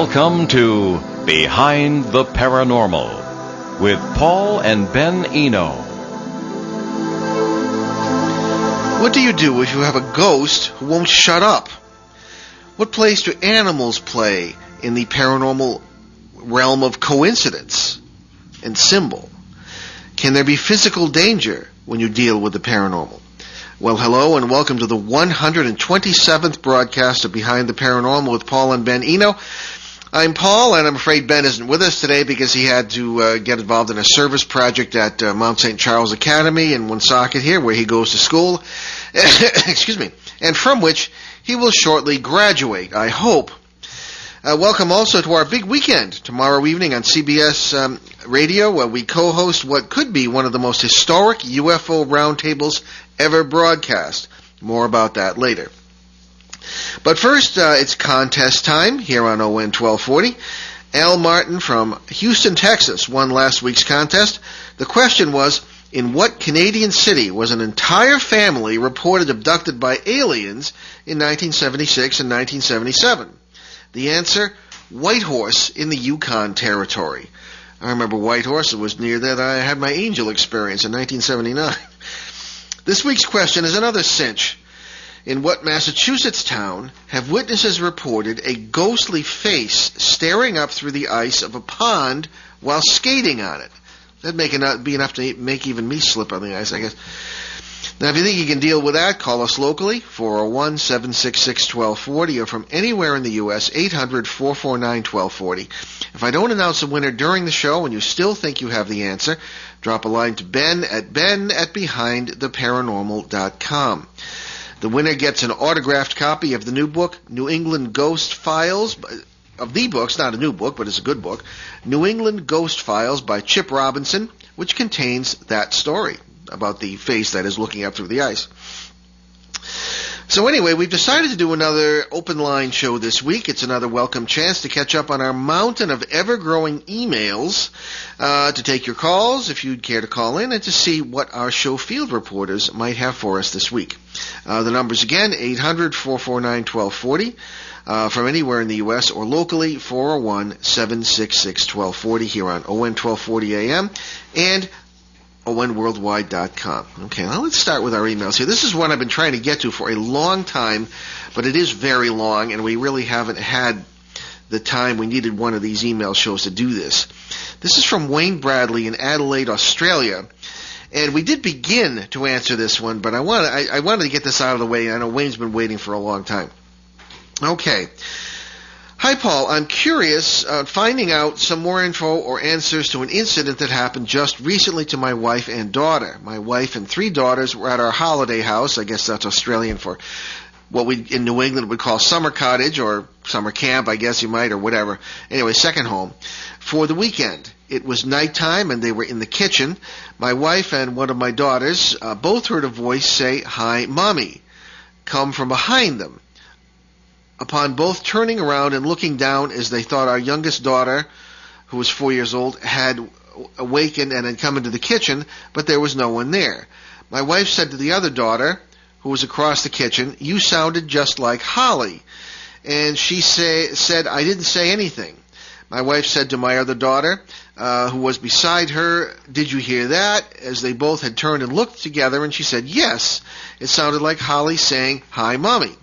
Welcome to Behind the Paranormal with Paul and Ben Eno. What do you do if you have a ghost who won't shut up? What place do animals play in the paranormal realm of coincidence and symbol? Can there be physical danger when you deal with the paranormal? Well, hello and welcome to the 127th broadcast of Behind the Paranormal with Paul and Ben Eno. I'm Paul, and I'm afraid Ben isn't with us today because he had to get involved in a service project at Mount St. Charles Academy in Woonsocket here, where he goes to school, excuse me, and from which he will shortly graduate, I hope. Welcome also to our big weekend tomorrow evening on CBS Radio, where we co-host what could be one of the most historic UFO roundtables ever broadcast. More about that later. But first, it's contest time here on ON 1240. Al Martin from Houston, Texas, won last week's contest. The question was, in what Canadian city was an entire family reported abducted by aliens in 1976 and 1977? The answer, Whitehorse in the Yukon Territory. I remember Whitehorse. It was near that I had my angel experience in 1979. This week's question is another cinch. In what Massachusetts town have witnesses reported a ghostly face staring up through the ice of a pond while skating on it? That'd be enough to make even me slip on the ice, I guess. Now, if you think you can deal with that, call us locally, 401-766-1240, or from anywhere in the U.S., 800-449-1240. If I don't announce a winner during the show and you still think you have the answer, drop a line to Ben at BEN@BehindTheParanormal.com. The winner gets an autographed copy of the new book, New England Ghost Files, of the books, not a new book, but it's a good book, New England Ghost Files by Chip Robinson, which contains that story about the face that is looking up through the ice. So anyway, we've decided to do another open line show this week. It's another welcome chance to catch up on our mountain of ever-growing emails, to take your calls if you'd care to call in, and to see what our show field reporters might have for us this week. The numbers again, 800-449-1240, from anywhere in the U.S. or locally, 401-766-1240 here on ON 1240 AM and ONWorldwide.com. Okay, now let's start with our emails here. This is one I've been trying to get to for a long time, but it is very long, and we really haven't had the time. We needed one of these email shows to do this. This is from Wayne Bradley in Adelaide, Australia, and we did begin to answer this one, but I wanted to get this out of the way. I know Wayne's been waiting for a long time. Okay. Hi, Paul. I'm curious, finding out some more info or answers to an incident that happened just recently to my wife and daughter. My wife and 3 daughters were at our holiday house. I guess that's Australian for what we in New England would call summer cottage or summer camp, I guess you might, or whatever. Anyway, second home. For the weekend, it was nighttime and they were in the kitchen. My wife and one of my daughters both heard a voice say, "Hi, Mommy," come from behind them. Upon both turning around and looking down, as they thought our youngest daughter, who was 4 years old, had awakened and had come into the kitchen, but there was no one there. My wife said to the other daughter, who was across the kitchen, "You sounded just like Holly." And she said, "I didn't say anything." My wife said to my other daughter, who was beside her, "Did you hear that?" As they both had turned and looked together, and she said, "Yes, it sounded like Holly saying, 'Hi, Mommy.'"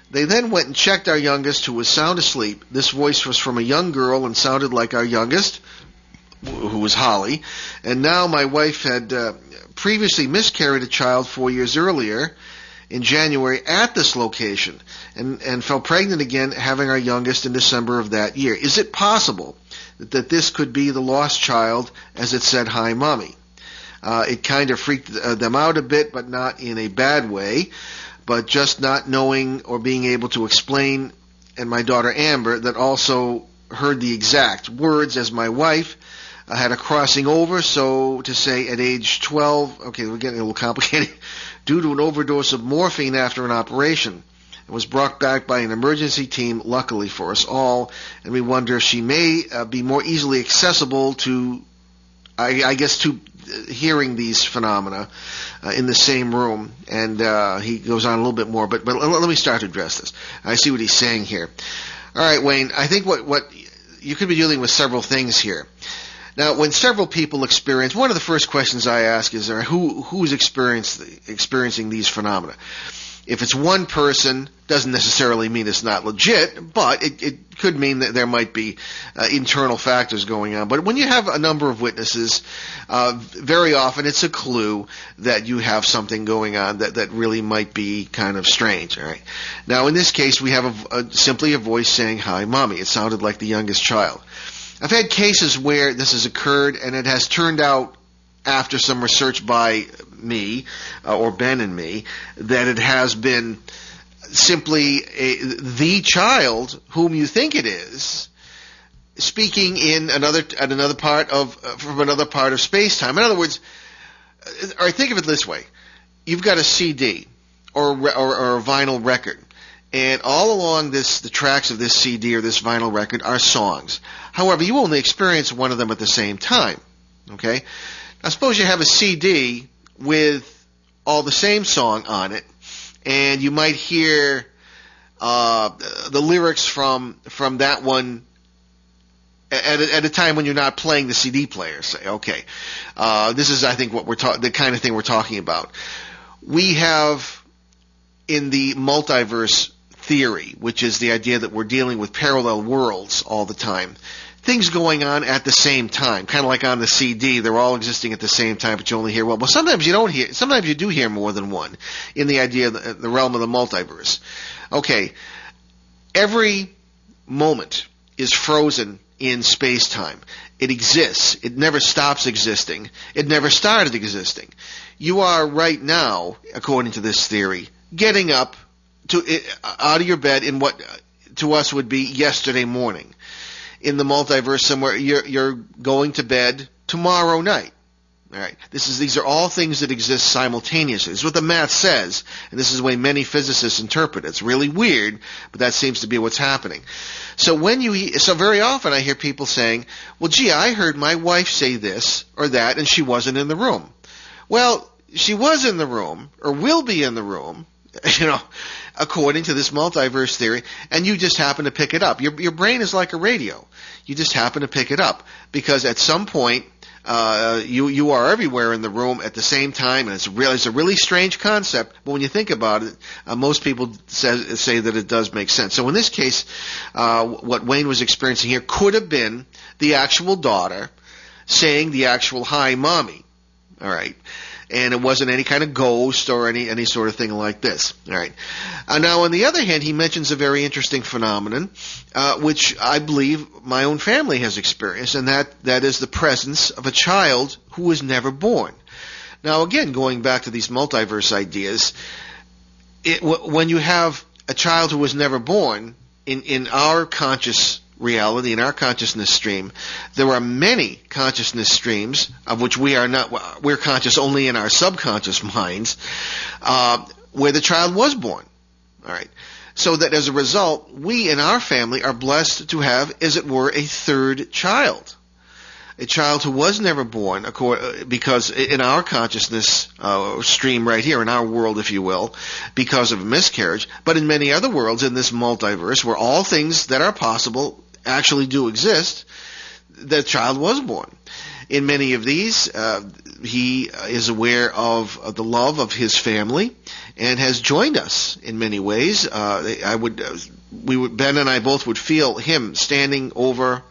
They then went and checked our youngest, who was sound asleep. This voice was from a young girl and sounded like our youngest, who was Holly. And now my wife had previously miscarried a child 4 years earlier in January at this location and fell pregnant again, having our youngest in December of that year. Is it possible that this could be the lost child, as it said, "Hi, Mommy"? It kind of freaked them out a bit, but not in a bad way. But just not knowing or being able to explain, and my daughter Amber, that also heard the exact words as my wife, had a crossing over, so to say, at age 12, okay, we're getting a little complicated, due to an overdose of morphine after an operation. It was brought back by an emergency team, luckily for us all, and we wonder if she may be more easily accessible to, I guess, to hearing these phenomena in the same room. And he goes on a little bit more, but let me start to address this. I see what he's saying here. All right, Wayne, I think what you could be dealing with several things here. Now, when several people experience, one of the first questions I ask is, who's experiencing these phenomena? If it's one person, doesn't necessarily mean it's not legit, but it could mean that there might be internal factors going on. But when you have a number of witnesses, very often it's a clue that you have something going on that really might be kind of strange. All right. Now, in this case, we have simply a voice saying, "Hi, Mommy." It sounded like the youngest child. I've had cases where this has occurred, and it has turned out, after some research by me, or Ben and me, that it has been simply the child whom you think it is speaking in another part of space-time. In other words, or think of it this way: you've got a CD or a vinyl record, and all along the tracks of this CD or this vinyl record are songs. However, you only experience one of them at the same time. Okay? Now, suppose you have a CD with all the same song on it, and you might hear the lyrics from that one at a time when you're not playing the CD player. Say, okay, this is, I think, the kind of thing we're talking about. We have in the multiverse theory, which is the idea that we're dealing with parallel worlds all the time, things going on at the same time, kind of like on the CD. They're all existing at the same time, but you only hear one. Well, sometimes you don't hear. Sometimes you do hear more than one in the idea of the realm of the multiverse. Okay, every moment is frozen in space-time. It exists. It never stops existing. It never started existing. You are right now, according to this theory, getting up out of your bed in what to us would be yesterday morning. In the multiverse somewhere, you're going to bed tomorrow night. All right. These are all things that exist simultaneously. This is what the math says, and this is the way many physicists interpret it. It's really weird, but that seems to be what's happening. So very often I hear people saying, "Well, gee, I heard my wife say this or that, and she wasn't in the room." Well, she was in the room, or will be in the room, according to this multiverse theory, and you just happen to pick it up. Your brain is like a radio. You just happen to pick it up because at some point you are everywhere in the room at the same time, and it's a really strange concept. But when you think about it, most people say that it does make sense. So in this case, what Wayne was experiencing here could have been the actual daughter saying the actual "Hi, Mommy." All right. And it wasn't any kind of ghost or any sort of thing like this. All right. Now, on the other hand, he mentions a very interesting phenomenon, which I believe my own family has experienced, and that is the presence of a child who was never born. Now, again, going back to these multiverse ideas, when you have a child who was never born, in our conscious reality, in our consciousness stream, there are many consciousness streams of which we're conscious only in our subconscious minds, where the child was born. All right. So that as a result, we in our family are blessed to have, as it were, a third child. A child who was never born, because in our consciousness stream right here, in our world, if you will, because of a miscarriage, but in many other worlds in this multiverse where all things that are possible actually do exist, the child was born. In many of these, he is aware of the love of his family and has joined us in many ways. Ben and I both would feel him standing over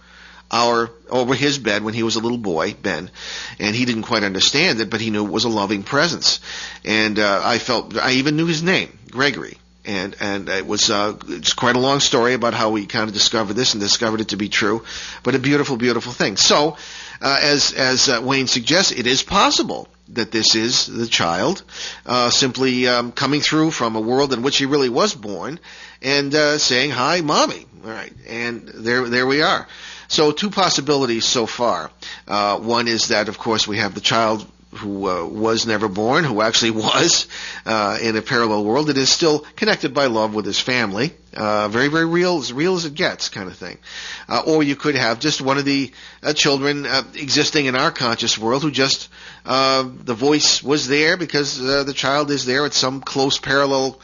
his bed when he was a little boy, Ben, and he didn't quite understand it, but he knew it was a loving presence. And I even knew his name, Gregory. And it's quite a long story about how we kind of discovered this and discovered it to be true, but a beautiful, beautiful thing. So, as Wayne suggests, it is possible that this is the child simply coming through from a world in which he really was born and saying, "Hi, Mommy." All right, and there we are. So, two possibilities so far. One is that, of course, we have the child was never born, who actually was in a parallel world that is still connected by love with his family. Very, very real as it gets kind of thing. Or you could have just one of the children existing in our conscious world who just, the voice was there because the child is there at some close parallel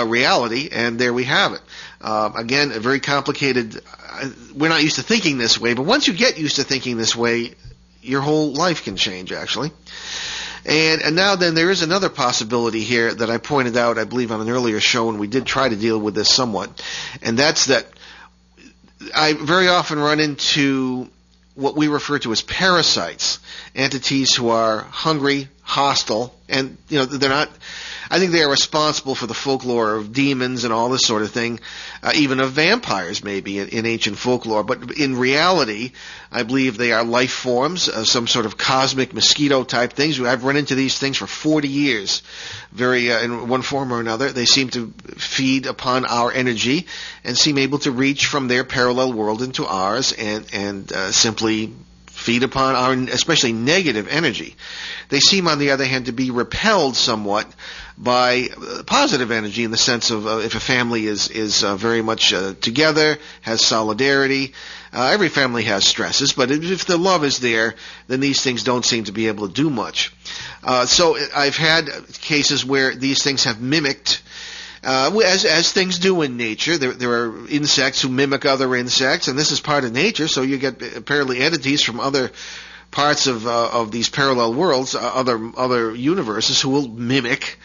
reality, and there we have it. Again, a very complicated, we're not used to thinking this way, but once you get used to thinking this way, your whole life can change, actually. And now then, there is another possibility here that I pointed out, I believe, on an earlier show, and we did try to deal with this somewhat, and that's that I very often run into what we refer to as parasites, entities who are hungry, hostile, and, they're not, I think they are responsible for the folklore of demons and all this sort of thing, even of vampires maybe in ancient folklore. But in reality, I believe they are life forms, some sort of cosmic mosquito type things. I've run into these things for 40 years, in one form or another. They seem to feed upon our energy and seem able to reach from their parallel world into ours and simply feed upon our especially negative energy. They seem, on the other hand, to be repelled somewhat by positive energy, in the sense of if a family is very much together, has solidarity. Every family has stresses, but if the love is there, then these things don't seem to be able to do much. So I've had cases where these things have mimicked, as things do in nature. There are insects who mimic other insects, and this is part of nature, so you get apparently entities from other parts of these parallel worlds, other universes, who will mimic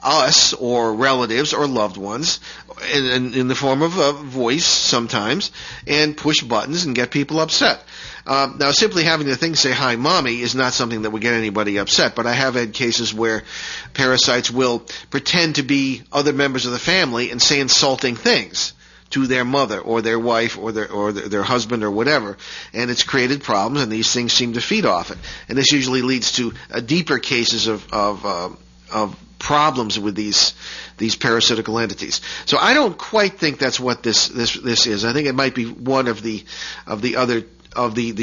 us or relatives or loved ones in the form of a voice sometimes, and push buttons and get people upset. Now, simply having the thing say, "Hi, Mommy," is not something that would get anybody upset, but I have had cases where parasites will pretend to be other members of the family and say insulting things to their mother or their wife or their husband or whatever, and it's created problems, and these things seem to feed off it. And this usually leads to deeper cases of problems with these parasitical entities. So I don't quite think that's what this is. I think it might be one of the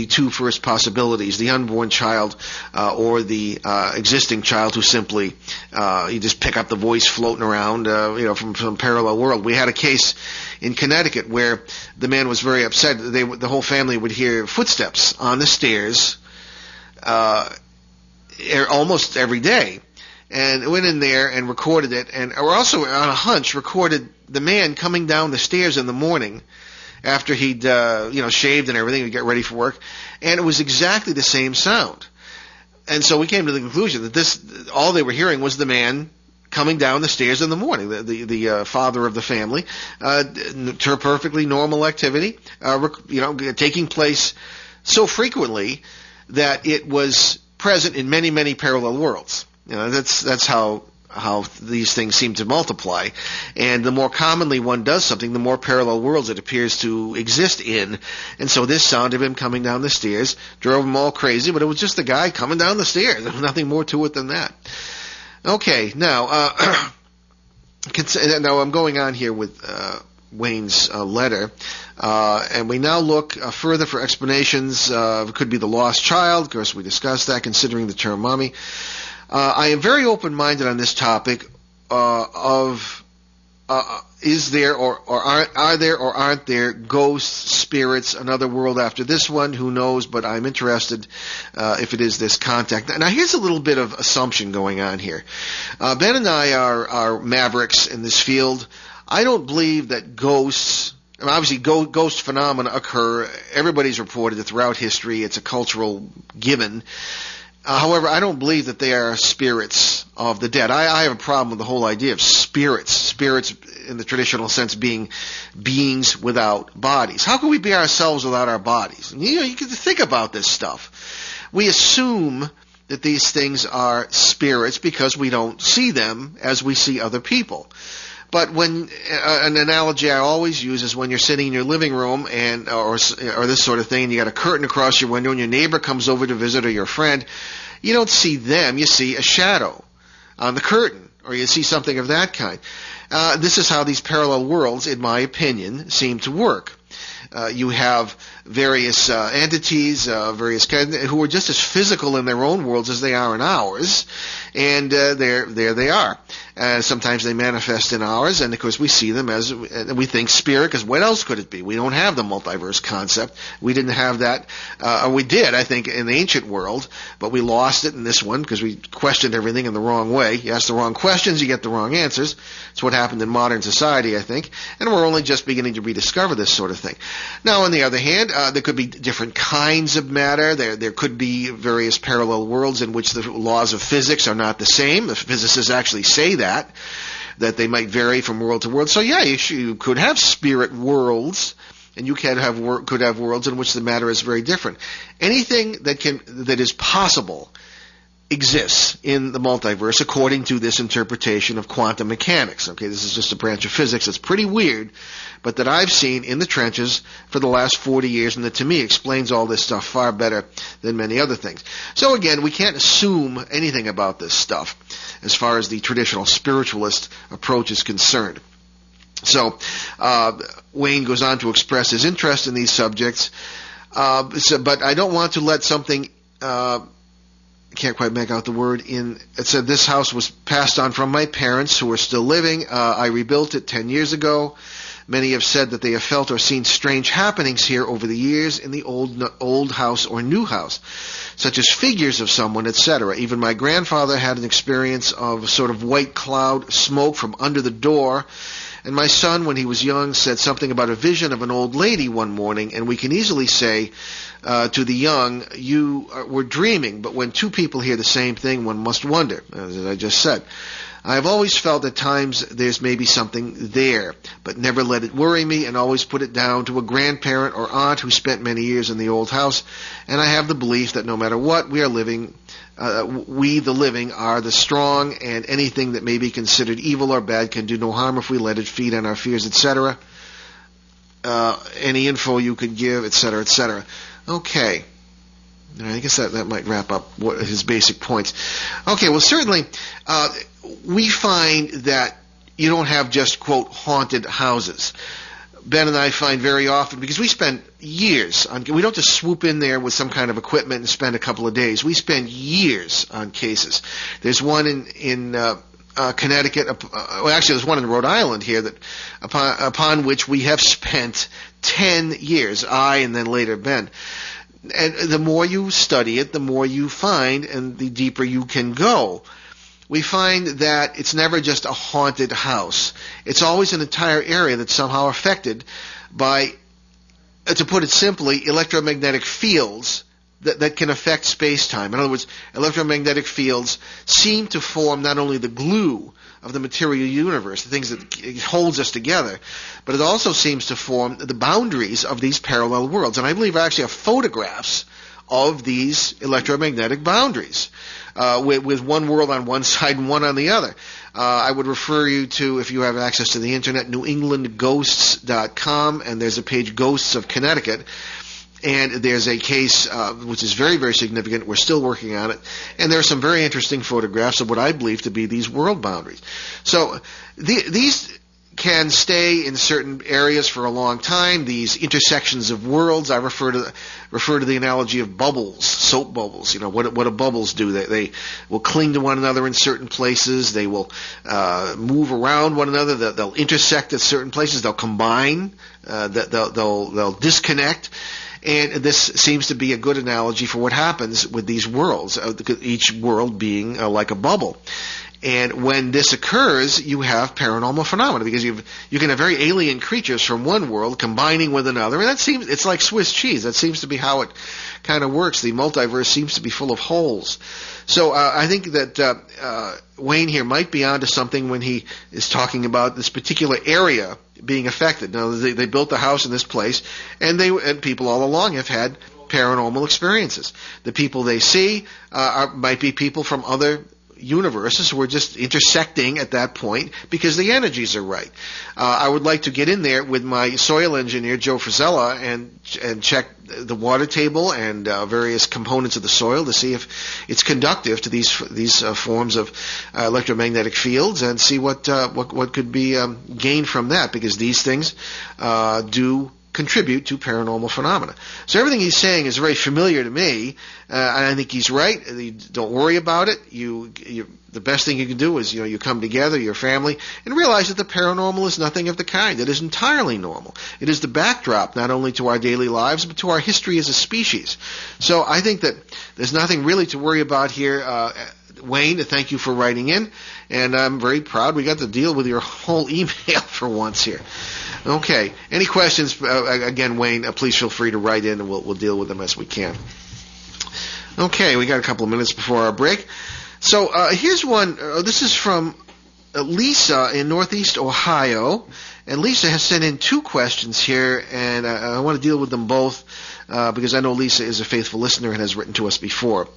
two first possibilities: the unborn child or the existing child who simply you just pick up the voice floating around from some parallel world. We had a case in Connecticut where the man was very upset. The whole family would hear footsteps on the stairs almost every day, and went in there and recorded it, and or also on a hunch recorded the man coming down the stairs in the morning after he'd shaved and everything to get ready for work, and it was exactly the same sound. And so we came to the conclusion that all they were hearing was the man coming down the stairs in the morning, the father of the family, to a perfectly normal activity, taking place so frequently that it was present in many, many parallel worlds. That's how these things seem to multiply. And the more commonly one does something, the more parallel worlds it appears to exist in. And so this sound of him coming down the stairs drove them all crazy, but it was just the guy coming down the stairs. There was nothing more to it than that. Okay, now I'm going on here with Wayne's letter, and we now look further for explanations. It could be the lost child. Of course, we discussed that, considering the term mommy. I am very open-minded on this topic is there are there or aren't there ghosts, spirits, another world after this one? Who knows? But I'm interested if it is this contact. Now, here's a little bit of assumption going on here. Ben and I are mavericks in this field. I don't believe that ghosts. Obviously, ghost phenomena occur. Everybody's reported it throughout history. It's a cultural given. However, I don't believe that they are spirits of the dead. I have a problem with the whole idea of spirits. Spirits in the traditional sense being beings without bodies. How can we be ourselves without our bodies? You can think about this stuff. We assume that these things are spirits because we don't see them as we see other people. But when an analogy I always use is when you're sitting in your living room or this sort of thing, and you got a curtain across your window, and your neighbor comes over to visit, or your friend, you don't see them, you see a shadow on the curtain, or you see something of that kind. This is how these parallel worlds, in my opinion, seem to work. You have various entities, various kinds, who are just as physical in their own worlds as they are in ours, and there they are. Sometimes they manifest in ours, and of course we see them as, we think spirit, because what else could it be? We don't have the multiverse concept. We didn't have that, or we did, I think, in the ancient world, but we lost it in this one because we questioned everything in the wrong way. You ask the wrong questions, you get the wrong answers. It's what happened in modern society, I think, and we're only just beginning to rediscover this sort of thing. Now, on the other hand, there could be different kinds of matter. There could be various parallel worlds in which the laws of physics are not the same. The physicists actually say that they might vary from world to world. So yeah, you could have spirit worlds, and you could have worlds in which the matter is very different. Anything that is possible exists in the multiverse according to this interpretation of quantum mechanics. Okay, this is just a branch of physics that's pretty weird, but that I've seen in the trenches for the last 40 years, and that to me explains all this stuff far better than many other things. So again, we can't assume anything about this stuff as far as the traditional spiritualist approach is concerned. So Wayne goes on to express his interest in these subjects, but I don't want to let something I can't quite make out the word. It said, this house was passed on from my parents who are still living. I rebuilt it 10 years ago. Many have said that they have felt or seen strange happenings here over the years in the old house or new house, such as figures of someone, etc. Even my grandfather had an experience of a sort of white cloud smoke from under the door. And my son, when he was young, said something about a vision of an old lady one morning, and we can easily say to the young, you were dreaming, but when two people hear the same thing, one must wonder, as I just said. I have always felt at times there's maybe something there, but never let it worry me, and always put it down to a grandparent or aunt who spent many years in the old house, and I have the belief that no matter what we are living, we, the living, are the strong, and anything that may be considered evil or bad can do no harm if we let it feed on our fears, etc. Any info you could give, etc., etc. Okay. I guess that might wrap up his basic points. Okay, well, certainly we find that you don't have just, quote, haunted houses. Ben and I find very often, because we spend years on, we don't just swoop in there with some kind of equipment and spend a couple of days. We spend years on cases. There's one in Connecticut, well, actually there's one in Rhode Island here that upon which we have spent 10 years, I and then later Ben. And the more you study it, the more you find, and the deeper you can go. We find that it's never just a haunted house. It's always an entire area that's somehow affected by, to put it simply, electromagnetic fields that can affect space-time. In other words, electromagnetic fields seem to form not only the glue of the material universe, the things that holds us together, but it also seems to form the boundaries of these parallel worlds. And I believe I actually have photographs of these electromagnetic boundaries, with one world on one side and one on the other. I would refer you to, if you have access to the internet, newenglandghosts.com, and there's a page, Ghosts of Connecticut. And there's a case which is very, very significant. We're still working on it. And there are some very interesting photographs of what I believe to be these world boundaries. So these can stay in certain areas for a long time, these intersections of worlds. I refer to the analogy of bubbles, soap bubbles. You know, what do bubbles do? They will cling to one another in certain places. They will move around one another. They'll intersect at certain places. They'll combine. They'll disconnect. And this seems to be a good analogy for what happens with these worlds, each world being like a bubble. And when this occurs, you have paranormal phenomena, because you can have very alien creatures from one world combining with another, and it's like Swiss cheese. That seems to be how it kind of works. The multiverse seems to be full of holes. So I think that Wayne here might be onto something when he is talking about this particular area being affected. Now, they built the house in this place, and people all along have had paranormal experiences. The people they see might be people from other universes who are just intersecting at that point because the energies are right. I would like to get in there with my soil engineer, Joe Frisella, and check the water table and various components of the soil to see if it's conductive to these forms of electromagnetic fields, and see what could be gained from that, because these things do contribute to paranormal phenomena. So everything he's saying is very familiar to me, and I think he's right. Don't worry about it. The best thing you can do is you come together, your family, and realize that the paranormal is nothing of the kind. It is entirely normal. It is the backdrop not only to our daily lives but to our history as a species. So I think that there's nothing really to worry about here. Wayne, thank you for writing in, and I'm very proud we got to deal with your whole email for once here. Okay. Any questions? Again, Wayne, please feel free to write in, and we'll deal with them as we can. Okay, we got a couple of minutes before our break. So here's one. This is from Lisa in Northeast Ohio, and Lisa has sent in 2 questions here, and I want to deal with them both because I know Lisa is a faithful listener and has written to us before.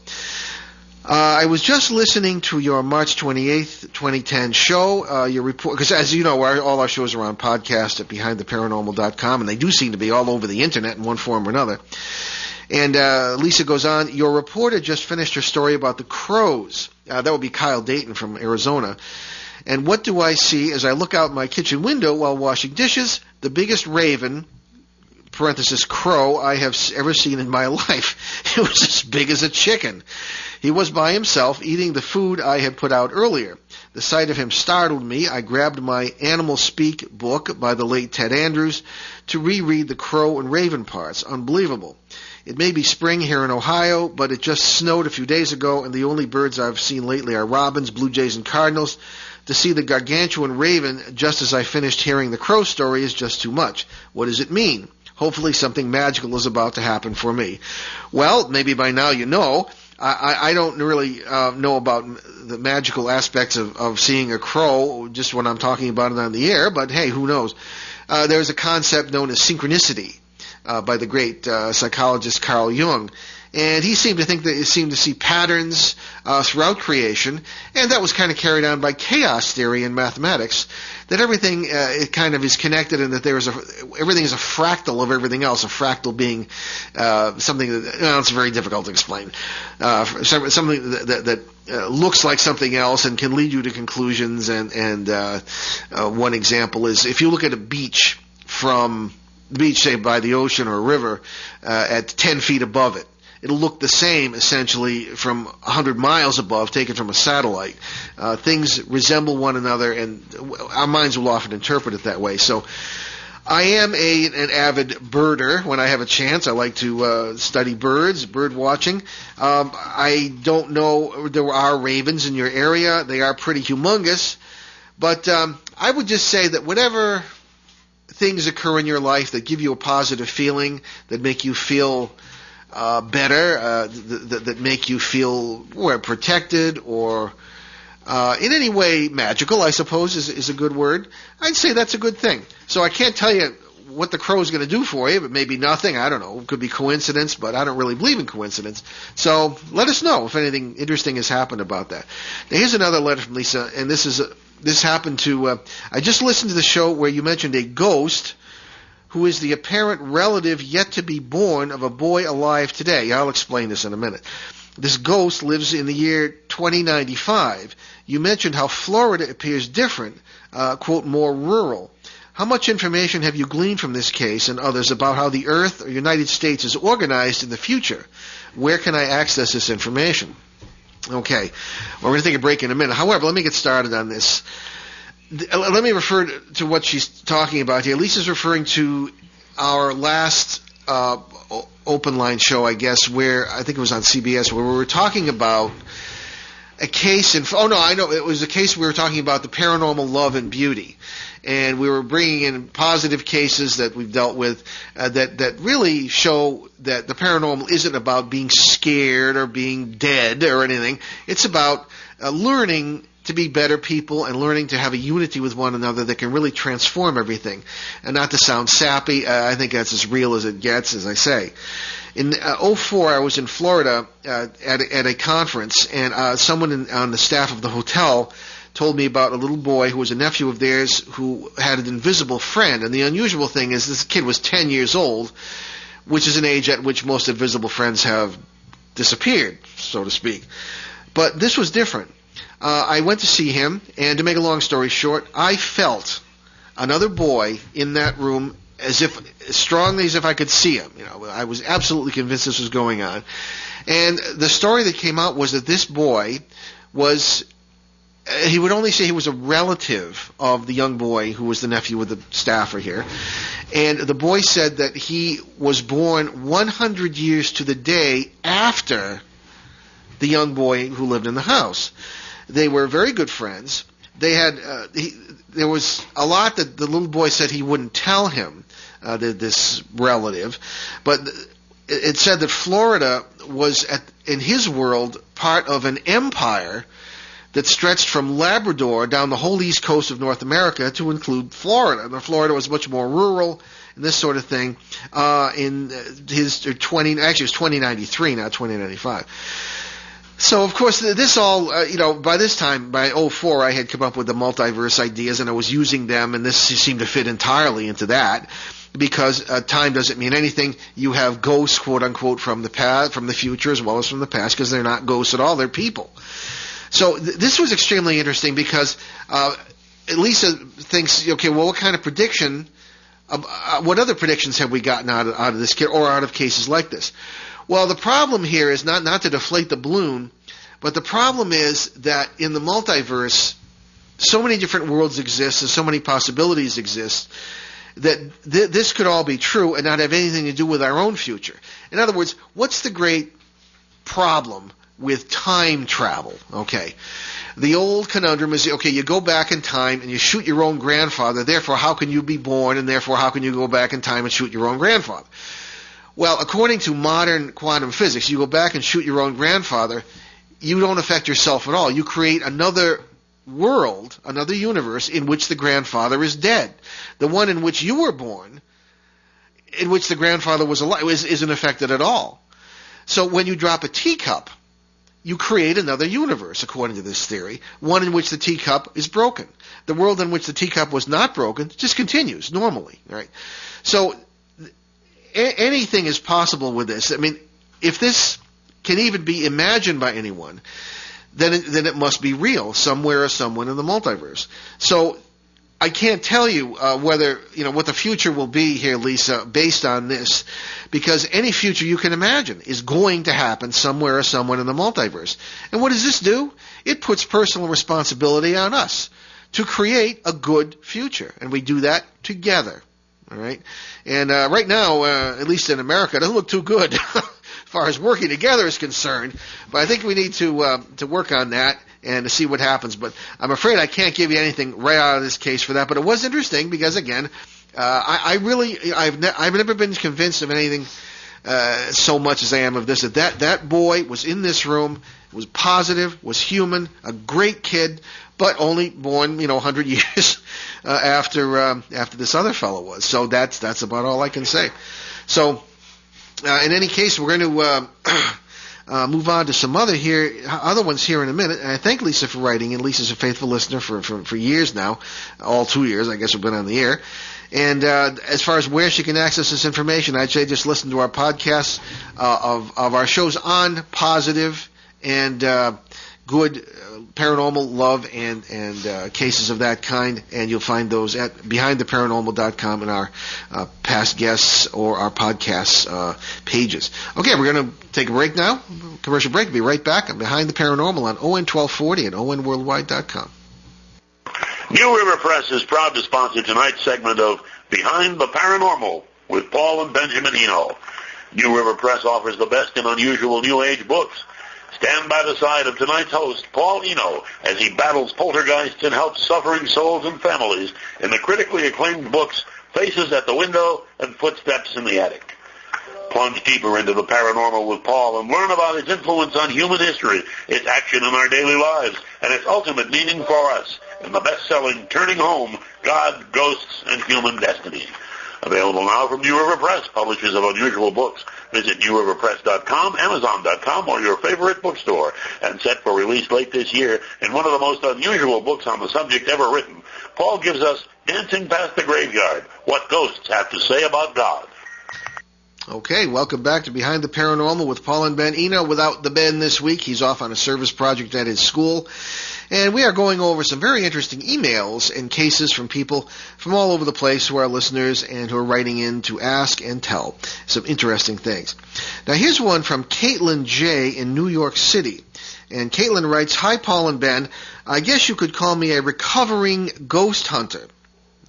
I was just listening to your March 28th, 2010 show, your report, because as you know, all our shows are on podcast at BehindTheParanormal.com, and they do seem to be all over the internet in one form or another. And Lisa goes on, your reporter just finished her story about the crows. That would be Kyle Dayton from Arizona. And what do I see as I look out my kitchen window while washing dishes? The biggest raven, parenthesis crow, I have ever seen in my life. It was as big as a chicken. He was by himself eating the food I had put out earlier. The sight of him startled me. I grabbed my Animal Speak book by the late Ted Andrews to reread the crow and raven parts. Unbelievable. It may be spring here in Ohio, but it just snowed a few days ago, and the only birds I've seen lately are robins, blue jays, and cardinals. To see the gargantuan raven just as I finished hearing the crow story is just too much. What does it mean? Hopefully something magical is about to happen for me. Well, maybe by now you know. I don't really know about the magical aspects of seeing a crow just when I'm talking about it on the air, but hey, who knows? There's a concept known as synchronicity by the great psychologist Carl Jung. And he seemed to see patterns throughout creation, and that was kind of carried on by chaos theory in mathematics, that everything it kind of is connected, and that everything is a fractal of everything else. A fractal being something that it's very difficult to explain. Something that looks like something else and can lead you to conclusions. And one example is if you look at a beach from the beach, say by the ocean or a river, at 10 feet above it. It'll look the same, essentially, from 100 miles above, taken from a satellite. Things resemble one another, and our minds will often interpret it that way. So I am an avid birder when I have a chance. I like to study birds, bird watching. I don't know, there are ravens in your area. They are pretty humongous. But I would just say that whatever things occur in your life that give you a positive feeling, that make you feel better, that make you feel protected or in any way magical, I suppose is a good word. I'd say that's a good thing. So I can't tell you what the crow is going to do for you, but maybe nothing. I don't know. It could be coincidence, but I don't really believe in coincidence. So let us know if anything interesting has happened about that. Now, here's another letter from Lisa, and this happened to I just listened to the show where you mentioned a ghost who is the apparent relative yet to be born of a boy alive today. I'll explain this in a minute. This ghost lives in the year 2095. You mentioned how Florida appears different, quote, more rural. How much information have you gleaned from this case and others about how the Earth or United States is organized in the future? Where can I access this information? Okay, we're going to take a break in a minute. However, let me get started on this. Let me refer to what she's talking about here. Lisa's referring to our last open line show, I guess, where I think it was on CBS, where we were talking about a case it was a case we were talking about the paranormal love and beauty. And we were bringing in positive cases that we've dealt with that really show that the paranormal isn't about being scared or being dead or anything. It's about learning to be better people and learning to have a unity with one another that can really transform everything. And not to sound sappy, I think that's as real as it gets, as I say. In 2004, I was in Florida at a conference, and someone on the staff of the hotel told me about a little boy who was a nephew of theirs who had an invisible friend. And the unusual thing is this kid was 10 years old, which is an age at which most invisible friends have disappeared, so to speak. But this was different. I went to see him, and to make a long story short, I felt another boy in that room as strongly as if I could see him. I was absolutely convinced this was going on. And the story that came out was that this boy he would only say he was a relative of the young boy who was the nephew of the staffer here. And the boy said that he was born 100 years to the day after the young boy who lived in the house. They were very good friends. They had there was a lot that the little boy said he wouldn't tell him, this relative, but it said that Florida was, in his world, part of an empire that stretched from Labrador down the whole east coast of North America to include Florida. And Florida was much more rural and this sort of thing. In his it was 2093, not 2095. So, of course, this all, by this time, by 2004, I had come up with the multiverse ideas, and I was using them, and this seemed to fit entirely into that, because time doesn't mean anything. You have ghosts, quote-unquote, from the past, from the future, as well as from the past, because they're not ghosts at all, they're people. So this was extremely interesting, because Lisa thinks, okay, well, what kind of prediction, what other predictions have we gotten out of this kid, or out of cases like this? Well, the problem here is not to deflate the balloon, but the problem is that in the multiverse, so many different worlds exist and so many possibilities exist that this could all be true and not have anything to do with our own future. In other words, what's the great problem with time travel? Okay, the old conundrum is, okay, you go back in time and you shoot your own grandfather, therefore how can you be born, and therefore how can you go back in time and shoot your own grandfather? Well, according to modern quantum physics, you go back and shoot your own grandfather, you don't affect yourself at all. You create another world, another universe in which the grandfather is dead. The one in which you were born, in which the grandfather was alive, isn't affected at all. So when you drop a teacup, you create another universe, according to this theory, one in which the teacup is broken. The world in which the teacup was not broken just continues normally, right? So anything is possible with this. I mean, if this can even be imagined by anyone, then it must be real somewhere or someone in the multiverse. So I can't tell you whether, what the future will be here, Lisa, based on this, because any future you can imagine is going to happen somewhere or someone in the multiverse. And what does this do? It puts personal responsibility on us to create a good future, and we do that together. All right, and right now, at least in America, it doesn't look too good as far as working together is concerned. But I think we need to work on that and to see what happens. But I'm afraid I can't give you anything right out of this case for that. But it was interesting because, again, I've never been convinced of anything so much as I am of this. That boy was in this room, was positive, was human, a great kid, but only born, 100 years after this other fellow was. So that's about all I can say. So in any case, we're going to move on to some other ones here in a minute. And I thank Lisa for writing, and Lisa's a faithful listener for years now, all 2 years, I guess, we've been on the air. And as far as where she can access this information, I'd say just listen to our podcasts of our shows on positive and good paranormal love and cases of that kind, and you'll find those at behindtheparanormal.com in our past guests or our podcast pages. Okay, we're going to take a break now. Commercial break. Be right back. I'm Behind the Paranormal on ON 1240 and ONWorldwide.com. New River Press is proud to sponsor tonight's segment of Behind the Paranormal with Paul and Benjamin Eno. New River Press offers the best in unusual New Age books. Stand by the side of tonight's host, Paul Eno, as he battles poltergeists and helps suffering souls and families in the critically acclaimed books Faces at the Window and Footsteps in the Attic. Plunge deeper into the paranormal with Paul and learn about its influence on human history, its action in our daily lives, and its ultimate meaning for us in the best-selling Turning Home, God, Ghosts, and Human Destiny. Available now from New River Press, publishers of unusual books. Visit newriverpress.com, amazon.com, or your favorite bookstore. And set for release late this year in one of the most unusual books on the subject ever written, Paul gives us Dancing Past the Graveyard, What Ghosts Have to Say About God. Okay, welcome back to Behind the Paranormal with Paul and Ben Eno. Without the Ben this week, he's off on a service project at his school. And we are going over some very interesting emails and cases from people from all over the place who are listeners and who are writing in to ask and tell some interesting things. Now here's one from Caitlin J. in New York City. And Caitlin writes, "Hi, Paul and Ben. I guess you could call me a recovering ghost hunter.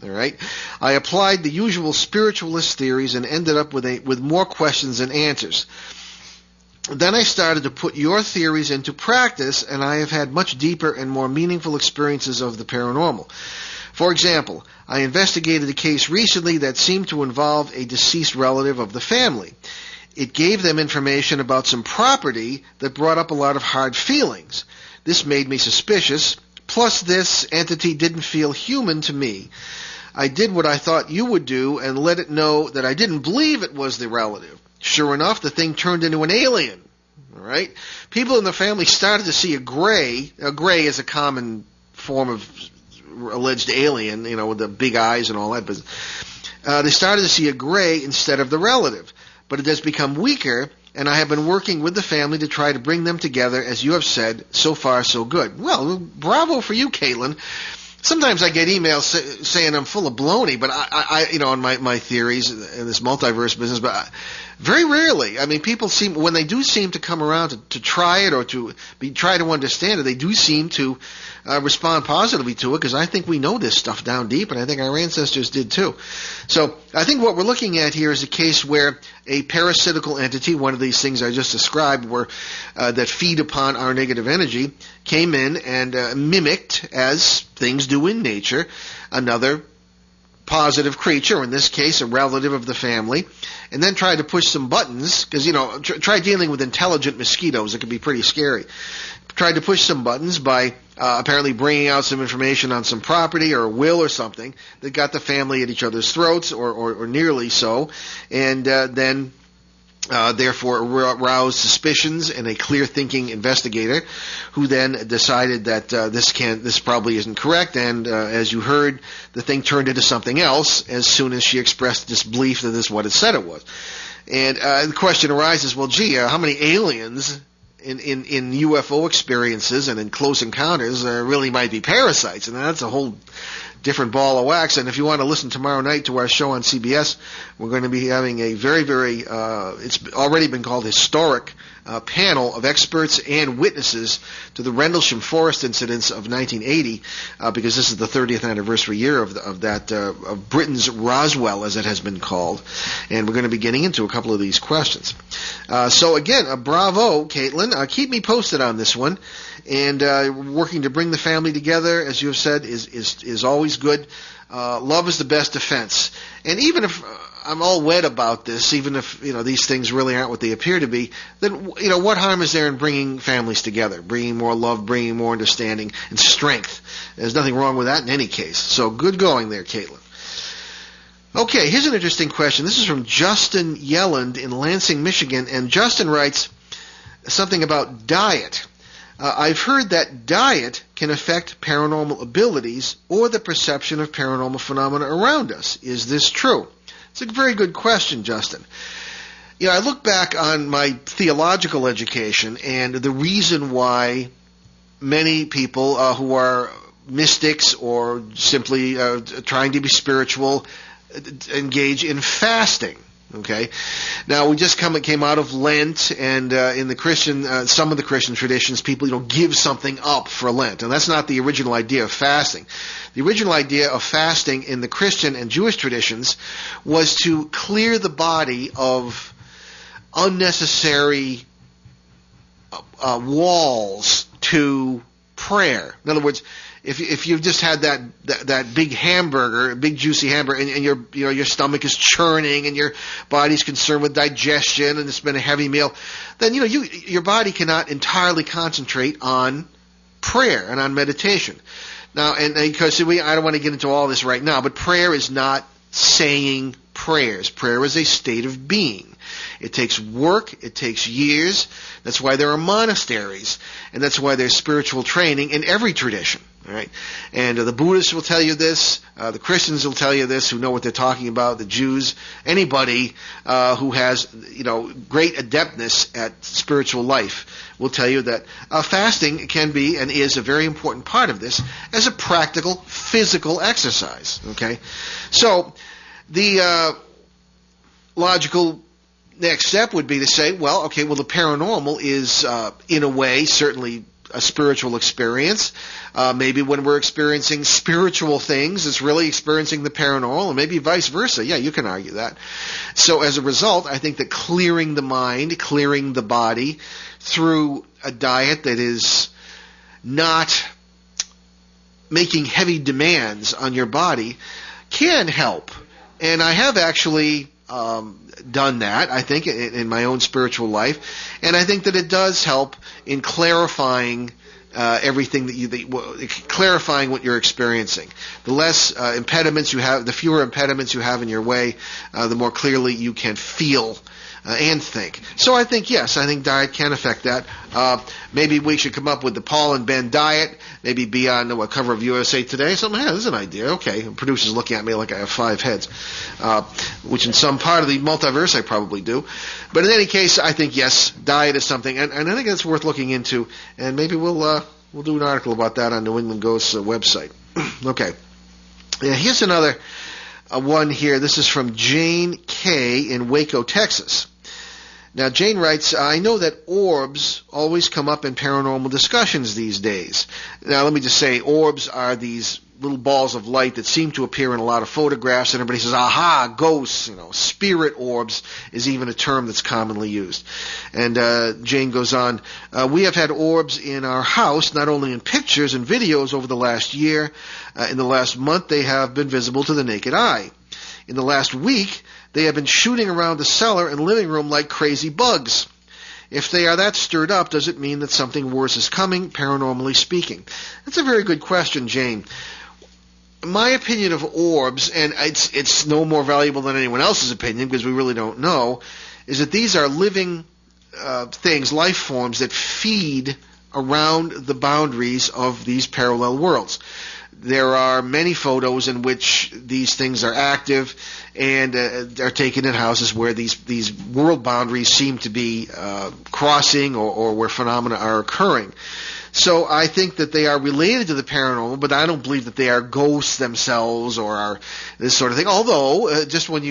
All right. I applied the usual spiritualist theories and ended up with more questions than answers. Then I started to put your theories into practice, and I have had much deeper and more meaningful experiences of the paranormal. For example, I investigated a case recently that seemed to involve a deceased relative of the family. It gave them information about some property that brought up a lot of hard feelings. This made me suspicious. Plus, this entity didn't feel human to me. I did what I thought you would do and let it know that I didn't believe it was the relative. Sure enough, the thing turned into an alien. All right? People in the family started to see a gray. A gray is a common form of alleged alien, with the big eyes and all that. But they started to see a gray instead of the relative. But it has become weaker, and I have been working with the family to try to bring them together, as you have said. So far, so good." Well, bravo for you, Caitlin. Sometimes I get emails saying I'm full of baloney, but I on my theories in this multiverse business, but very rarely. I mean, people when they do seem to come around to try it or try to understand it, they do seem to respond positively to it, because I think we know this stuff down deep, and I think our ancestors did too. So I think what we're looking at here is a case where a parasitical entity, one of these things I just described, that feed upon our negative energy, came in and mimicked, as things do in nature, another positive creature, in this case a relative of the family, and then tried to push some buttons, because, try dealing with intelligent mosquitoes. It can be pretty scary. Tried to push some buttons by apparently bringing out some information on some property or a will or something that got the family at each other's throats, or nearly so, and then therefore aroused suspicions in a clear-thinking investigator, who then decided that this probably isn't correct, and as you heard, the thing turned into something else as soon as she expressed this belief that this is what it said it was. And the question arises, well, gee, how many aliens in UFO experiences and in close encounters really might be parasites? And that's a whole different ball of wax. And if you want to listen tomorrow night to our show on CBS, we're going to be having a very, very, it's already been called historic panel of experts and witnesses to the Rendlesham Forest incidents of 1980, because this is the 30th anniversary year of Britain's Roswell, as it has been called. And we're going to be getting into a couple of these questions. So again, bravo, Caitlin. Keep me posted on this one. And working to bring the family together, as you have said, is always good. Love is the best defense. And even if I'm all wet about this, even if these things really aren't what they appear to be, then what harm is there in bringing families together, bringing more love, bringing more understanding and strength? There's nothing wrong with that in any case. So good going there, Caitlin. Okay, here's an interesting question. This is from Justin Yelland in Lansing, Michigan, and Justin writes something about diet. I've heard that diet can affect paranormal abilities or the perception of paranormal phenomena around us. Is this true? It's a very good question, Justin. I look back on my theological education, and the reason why many people who are mystics or simply trying to be spiritual engage in fasting. Okay, now we just came out of Lent, and in the Christian, some of the Christian traditions, people give something up for Lent, and that's not the original idea of fasting. The original idea of fasting in the Christian and Jewish traditions was to clear the body of unnecessary walls to prayer. In other words, if you've just had that big hamburger, a big juicy hamburger, and your stomach is churning and your body's concerned with digestion and it's been a heavy meal, then your body cannot entirely concentrate on prayer and on meditation. Now, and because I don't want to get into all this right now, but prayer is not saying prayers. Prayer is a state of being. It takes work. It takes years. That's why there are monasteries, and that's why there's spiritual training in every tradition. All right, and the Buddhists will tell you this. The Christians will tell you this, who know what they're talking about. The Jews, anybody who has great adeptness at spiritual life will tell you that fasting can be and is a very important part of this as a practical physical exercise. Okay, so the logical next step would be to say, the paranormal is in a way certainly a spiritual experience. Maybe when we're experiencing spiritual things, it's really experiencing the paranormal, and maybe vice versa. Yeah, you can argue that. So as a result, I think that clearing the mind, clearing the body through a diet that is not making heavy demands on your body can help. And I have actually done that, I think, in my own spiritual life, and I think that it does help in clarifying everything clarifying what you're experiencing. The less impediments you have, the fewer impediments you have in your way, the more clearly you can feel and think. So I think, yes, I think diet can affect that. Maybe we should come up with the Paul and Ben diet, maybe be on the cover of USA Today. Something, hey, this is an idea. Okay, the producer's looking at me like I have 5 heads, which in some part of the multiverse I probably do. But in any case, I think, yes, diet is something, and I think that's worth looking into, and maybe we'll do an article about that on New England Ghost's website. Okay. Yeah, here's another one here. This is from Jane K. in Waco, Texas. Now, Jane writes, I know that orbs always come up in paranormal discussions these days. Now, let me just say, orbs are these little balls of light that seem to appear in a lot of photographs, and everybody says, aha, ghosts, spirit orbs is even a term that's commonly used. And Jane goes on, we have had orbs in our house, not only in pictures and videos over the last year. In the last month, they have been visible to the naked eye. In the last week, they have been shooting around the cellar and living room like crazy bugs. If they are that stirred up, does it mean that something worse is coming, paranormally speaking? That's a very good question, Jane. My opinion of orbs, and it's no more valuable than anyone else's opinion because we really don't know, is that these are living things, life forms that feed around the boundaries of these parallel worlds. There are many photos in which these things are active and are taken in houses where these world boundaries seem to be crossing or where phenomena are occurring. So I think that they are related to the paranormal, but I don't believe that they are ghosts themselves or are this sort of thing. Although, just when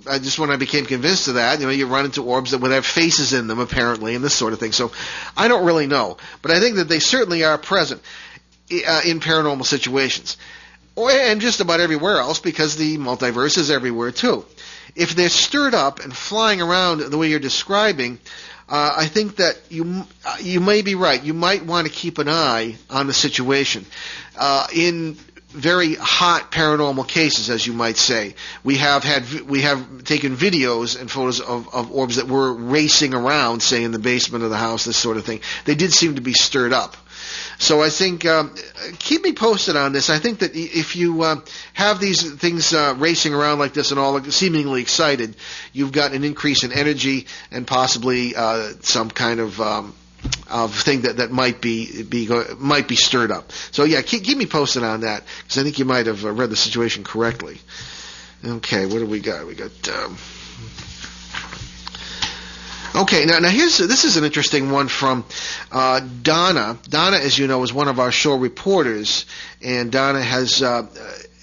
I became convinced of that, you run into orbs that would have faces in them, apparently, and this sort of thing. So I don't really know. But I think that they certainly are present in paranormal situations. And just about everywhere else, because the multiverse is everywhere, too. If they're stirred up and flying around the way you're describing, I think that you may be right. You might want to keep an eye on the situation. In very hot paranormal cases, as you might say, we have taken videos and photos of orbs that were racing around, say in the basement of the house, this sort of thing. They did seem to be stirred up. So I think keep me posted on this. I think that if you have these things racing around like this and all seemingly excited, you've got an increase in energy and possibly some kind of thing that might be stirred up. So yeah, keep me posted on that because I think you might have read the situation correctly. Okay, what do we got? We got. Okay, now this is an interesting one from Donna. Donna, as you know, is one of our show reporters, and Donna has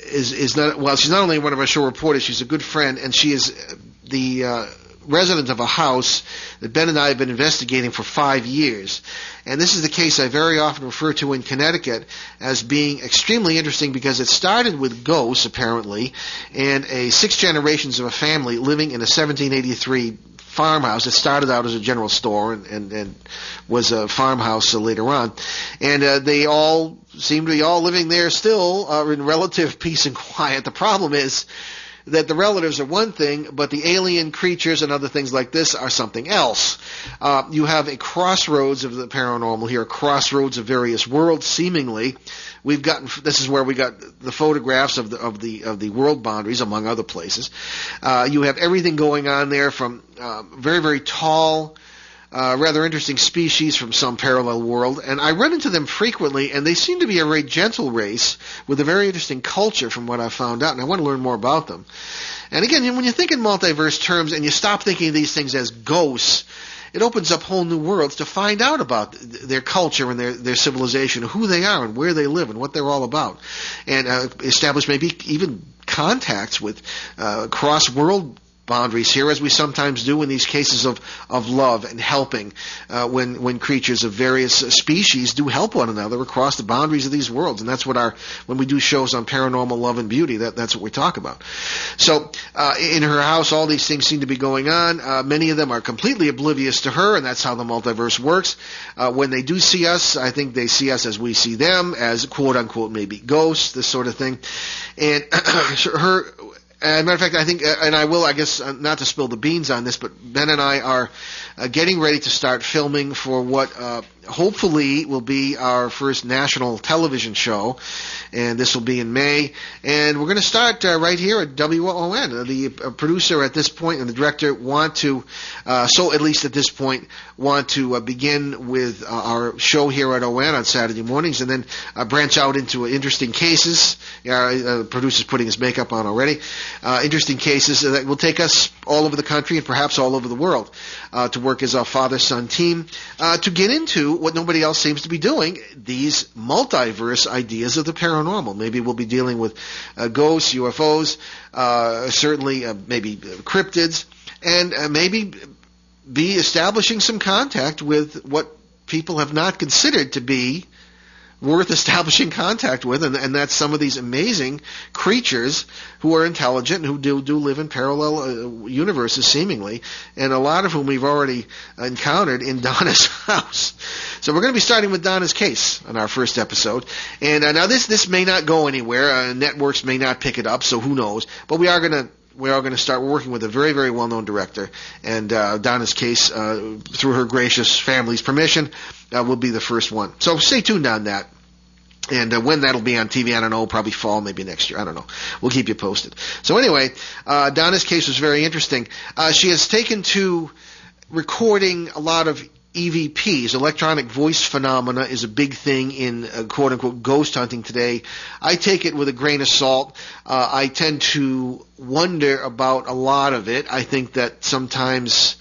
she's not only one of our show reporters, she's a good friend, and she is the resident of a house that Ben and I have been investigating for 5 years. And this is the case I very often refer to in Connecticut as being extremely interesting because it started with ghosts, apparently, and 6 generations of a family living in a 1783 farmhouse. It started out as a general store and was a farmhouse later on. And they all seem to be all living there still in relative peace and quiet. The problem is that the relatives are one thing, but the alien creatures and other things like this are something else. You have a crossroads of the paranormal here, a crossroads of various worlds, seemingly. This is where we got the photographs of the world boundaries, among other places. You have everything going on there from very, very tall rather interesting species from some parallel world, and I run into them frequently, and they seem to be a very gentle race with a very interesting culture from what I've found out, and I want to learn more about them. And again, when you think in multiverse terms and you stop thinking of these things as ghosts, it opens up whole new worlds to find out about their culture and their civilization, who they are and where they live and what they're all about, and establish maybe even contacts with cross-world boundaries here, as we sometimes do in these cases of love and helping, when creatures of various species do help one another across the boundaries of these worlds. And that's what when we do shows on paranormal love and beauty, that's what we talk about. So in her house, all these things seem to be going on. Many of them are completely oblivious to her, and that's how the multiverse works. When they do see us, I think they see us as we see them, as quote-unquote maybe ghosts, this sort of thing. And as a matter of fact, I think, and I will, I guess, not to spill the beans on this, but Ben and I are getting ready to start filming for what hopefully will be our first national television show, and this will be in May. And we're going to start right here at WON. The producer at this point and the director want to, so at least at this point, want to begin with our show here at ON on Saturday mornings, and then branch out into interesting cases. The producer's putting his makeup on already. Interesting cases that will take us all over the country and perhaps all over the world to work as a father-son team to get into what nobody else seems to be doing, these multiverse ideas of the paranormal. Maybe we'll be dealing with ghosts, UFOs, certainly maybe cryptids, and maybe be establishing some contact with what people have not considered to be worth establishing contact with, and that's some of these amazing creatures who are intelligent and who do live in parallel universes, seemingly, and a lot of whom we've already encountered in Donna's house. So we're going to be starting with Donna's case on our first episode, and now this may not go anywhere. Networks may not pick it up, so who knows? But we are going to start working with a very, very well-known director, and Donna's case, through her gracious family's permission, will be the first one. So stay tuned on that. And when that'll be on TV, I don't know, probably fall, maybe next year, I don't know. We'll keep you posted. So anyway, Donna's case was very interesting. She has taken to recording a lot of EVPs. Electronic voice phenomena is a big thing in quote-unquote ghost hunting today. I take it with a grain of salt. I tend to wonder about a lot of it. I think that sometimes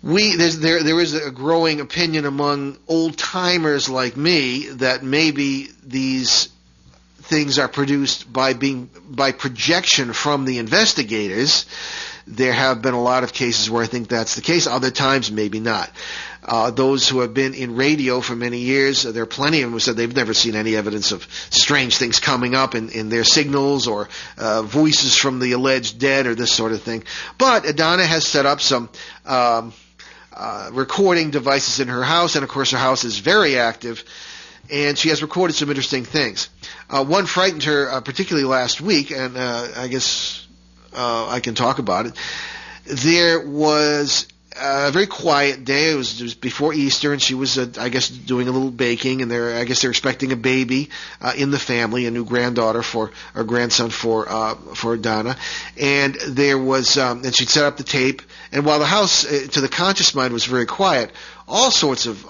there is a growing opinion among old-timers like me that maybe these things are produced by projection from the investigators. There have been a lot of cases where I think that's the case. Other times, maybe not. Those who have been in radio for many years, there are plenty of them who said they've never seen any evidence of strange things coming up in their signals or voices from the alleged dead or this sort of thing. But Donna has set up some recording devices in her house, and of course her house is very active, and she has recorded some interesting things. One frightened her particularly last week, and I guess I can talk about it. There was a very quiet day. It was before Easter, and she was, I guess, doing a little baking, and I guess they're expecting a baby in the family, a new grandson for Donna. And there was, and she'd set up the tape. And while the house, to the conscious mind, was very quiet, all sorts of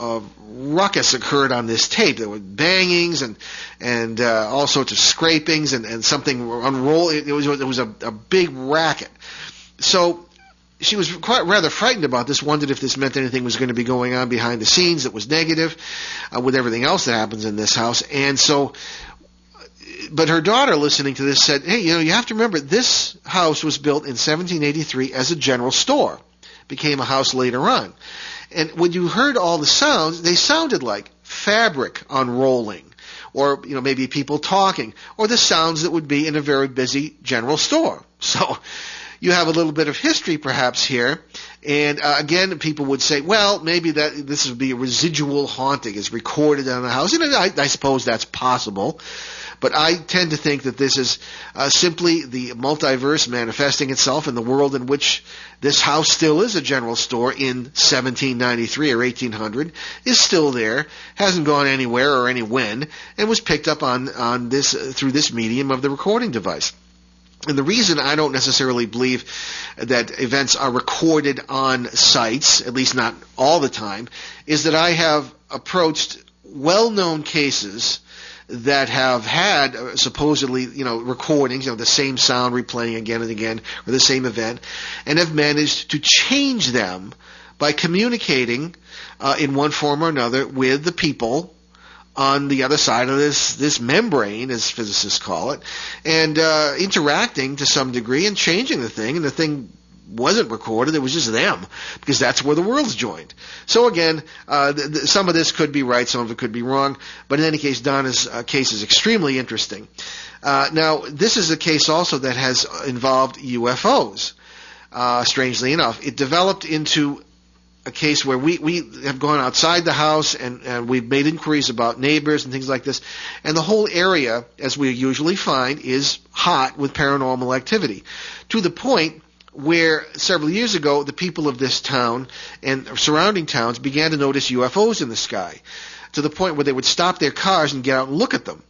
ruckus occurred on this tape. There were bangings and all sorts of scrapings and something unrolling. It was a big racket. So she was rather frightened about this, wondered if this meant anything was going to be going on behind the scenes that was negative with everything else that happens in this house. And so, but her daughter, listening to this, said, hey, you have to remember, this house was built in 1783 as a general store. Became a house later on. And when you heard all the sounds, they sounded like fabric unrolling, or maybe people talking, or the sounds that would be in a very busy general store. So you have a little bit of history perhaps here. And again, people would say, well, maybe this would be a residual haunting is recorded on the house. And I suppose that's possible. But I tend to think that this is simply the multiverse manifesting itself in the world in which this house still is a general store in 1793 or 1800, is still there, hasn't gone anywhere or any when, and was picked up on this through this medium of the recording device. And the reason I don't necessarily believe that events are recorded on sites, at least not all the time, is that I have approached well-known cases that have had supposedly, recordings, the same sound replaying again and again, or the same event, and have managed to change them by communicating in one form or another with the people on the other side of this membrane, as physicists call it, and interacting to some degree and changing the thing, and the thing wasn't recorded, it was just them, because that's where the world's joined. So again, some of this could be right, some of it could be wrong, but in any case, Donna's case is extremely interesting. Now, this is a case also that has involved UFOs, strangely enough. It developed into a case where we have gone outside the house and we've made inquiries about neighbors and things like this, and the whole area, as we usually find, is hot with paranormal activity, to the point where several years ago the people of this town and surrounding towns began to notice UFOs in the sky, to the point where they would stop their cars and get out and look at them.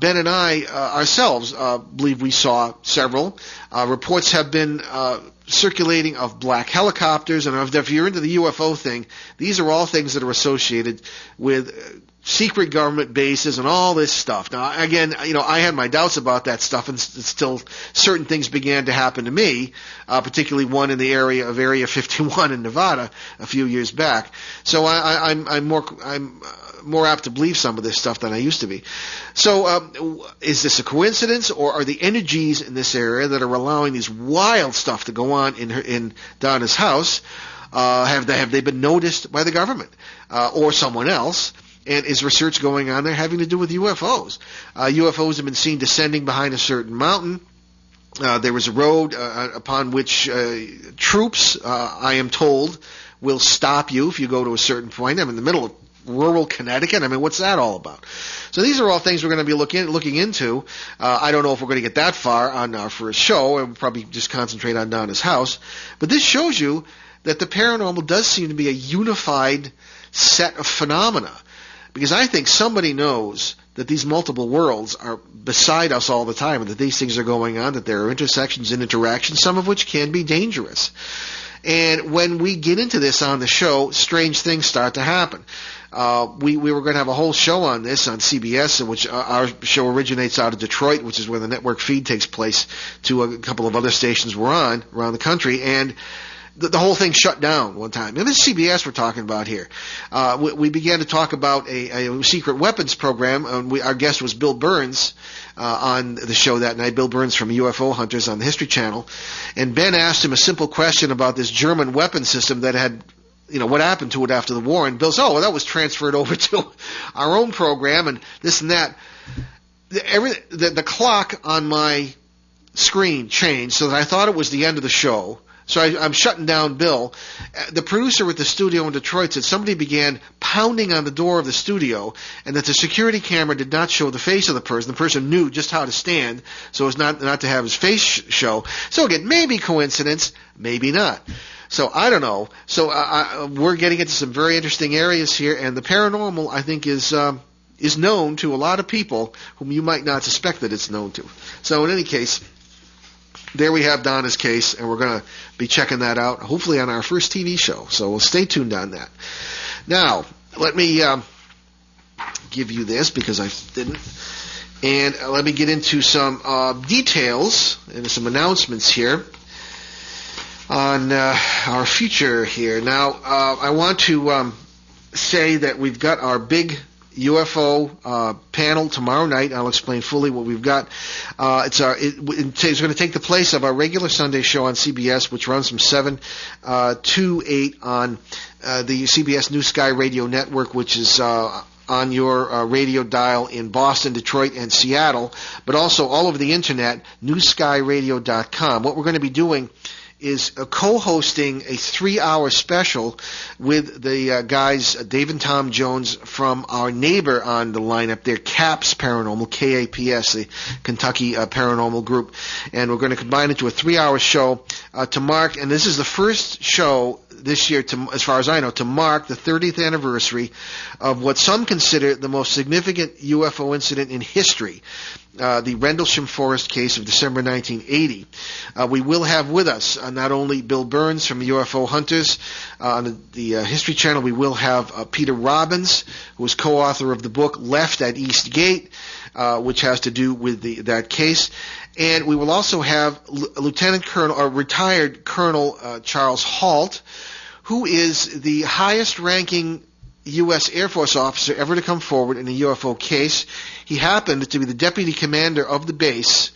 Ben and I ourselves believe we saw several. Reports have been circulating of black helicopters, and if you're into the UFO thing, these are all things that are associated with secret government bases and all this stuff. Now, again, I had my doubts about that stuff, and still certain things began to happen to me, particularly one in the area of Area 51 in Nevada a few years back. So I'm more apt to believe some of this stuff than I used to be. So is this a coincidence, or are the energies in this area that are allowing these wild stuff to go on in Donna's house, have they been noticed by the government or someone else? And is research going on there having to do with UFOs? UFOs have been seen descending behind a certain mountain. There was a road upon which troops, I am told, will stop you if you go to a certain point. I'm in the middle of rural Connecticut. I mean, what's that all about? So these are all things we're going to be looking into. I don't know if we're going to get that far on our first show. We'll probably just concentrate on Donna's house. But this shows you that the paranormal does seem to be a unified set of phenomena. Because I think somebody knows that these multiple worlds are beside us all the time, and that these things are going on, that there are intersections and interactions, some of which can be dangerous. And when we get into this on the show, strange things start to happen. We were going to have a whole show on this on CBS, in which our show originates out of Detroit, which is where the network feed takes place to a couple of other stations we're on around the country, and the whole thing shut down one time. And this is CBS we're talking about here. We began to talk about a secret weapons program. Our guest was Bill Burns on the show that night, Bill Burns from UFO Hunters on the History Channel. And Ben asked him a simple question about this German weapon system that had, what happened to it after the war. And Bill said, that was transferred over to our own program and this and that. The clock on my screen changed so that I thought it was the end of the show. So I'm shutting down Bill. The producer at the studio in Detroit said somebody began pounding on the door of the studio, and that the security camera did not show the face of the person. The person knew just how to stand, so as not to have his face show. So again, maybe coincidence, maybe not. So I don't know. So we're getting into some very interesting areas here, and the paranormal, I think, is known to a lot of people whom you might not suspect that it's known to. So in any case, there we have Donna's case, and we're going to be checking that out, hopefully on our first TV show. So we'll stay tuned on that. Now, let me give you this, because I didn't. And let me get into some details and some announcements here on our future here. Now, I want to say that we've got our big UFO panel tomorrow night. I'll explain fully what we've got. It's going to take the place of our regular Sunday show on CBS, which runs from 7 to 8 on the CBS New Sky Radio Network, which is on your radio dial in Boston, Detroit, and Seattle, but also all over the internet, newskyradio.com. What we're going to be doing is co-hosting a 3-hour special with the guys, Dave and Tom Jones, from our neighbor on the lineup there, KAPS Paranormal, KAPS, the Kentucky Paranormal Group. And we're going to combine it to a 3-hour show to mark, and this is the first show this year, as far as I know, to mark the 30th anniversary of what some consider the most significant UFO incident in history. the Rendlesham Forest case of December 1980. We will have with us not only Bill Burns from UFO Hunters on the History Channel, we will have Peter Robbins, who is co-author of the book Left at East Gate, which has to do with that case. And we will also have Lieutenant Colonel, or retired Colonel Charles Halt, who is the highest-ranking U.S. Air Force officer ever to come forward in a UFO case. He happened to be the deputy commander of the base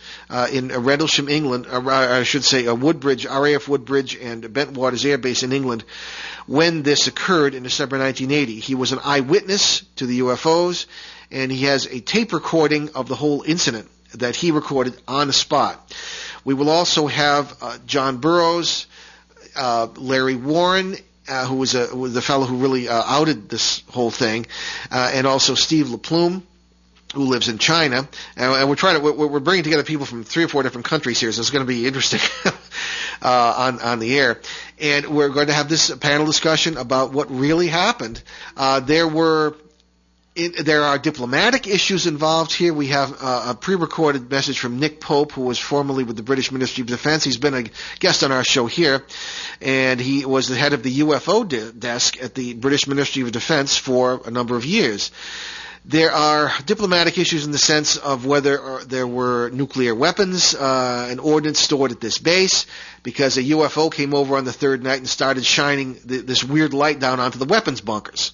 in Rendlesham, England, I should say Woodbridge, RAF Woodbridge and Bentwaters Air Base in England when this occurred in December 1980. He was an eyewitness to the UFOs, and he has a tape recording of the whole incident that he recorded on the spot. We will also have John Burroughs, Larry Warren, who was the fellow who really outed this whole thing, and also Steve LaPlume, who lives in China, and we're bringing together people from 3 or 4 different countries here, so it's going to be interesting on the air. And we're going to have this panel discussion about what really happened. There are diplomatic issues involved here. We have a pre-recorded message from Nick Pope, who was formerly with the British Ministry of Defense. He's been a guest on our show here, and he was the head of the UFO desk at the British Ministry of Defense for a number of years. There are diplomatic issues in the sense of whether there were nuclear weapons and ordnance stored at this base, because a UFO came over on the third night and started shining this weird light down onto the weapons bunkers.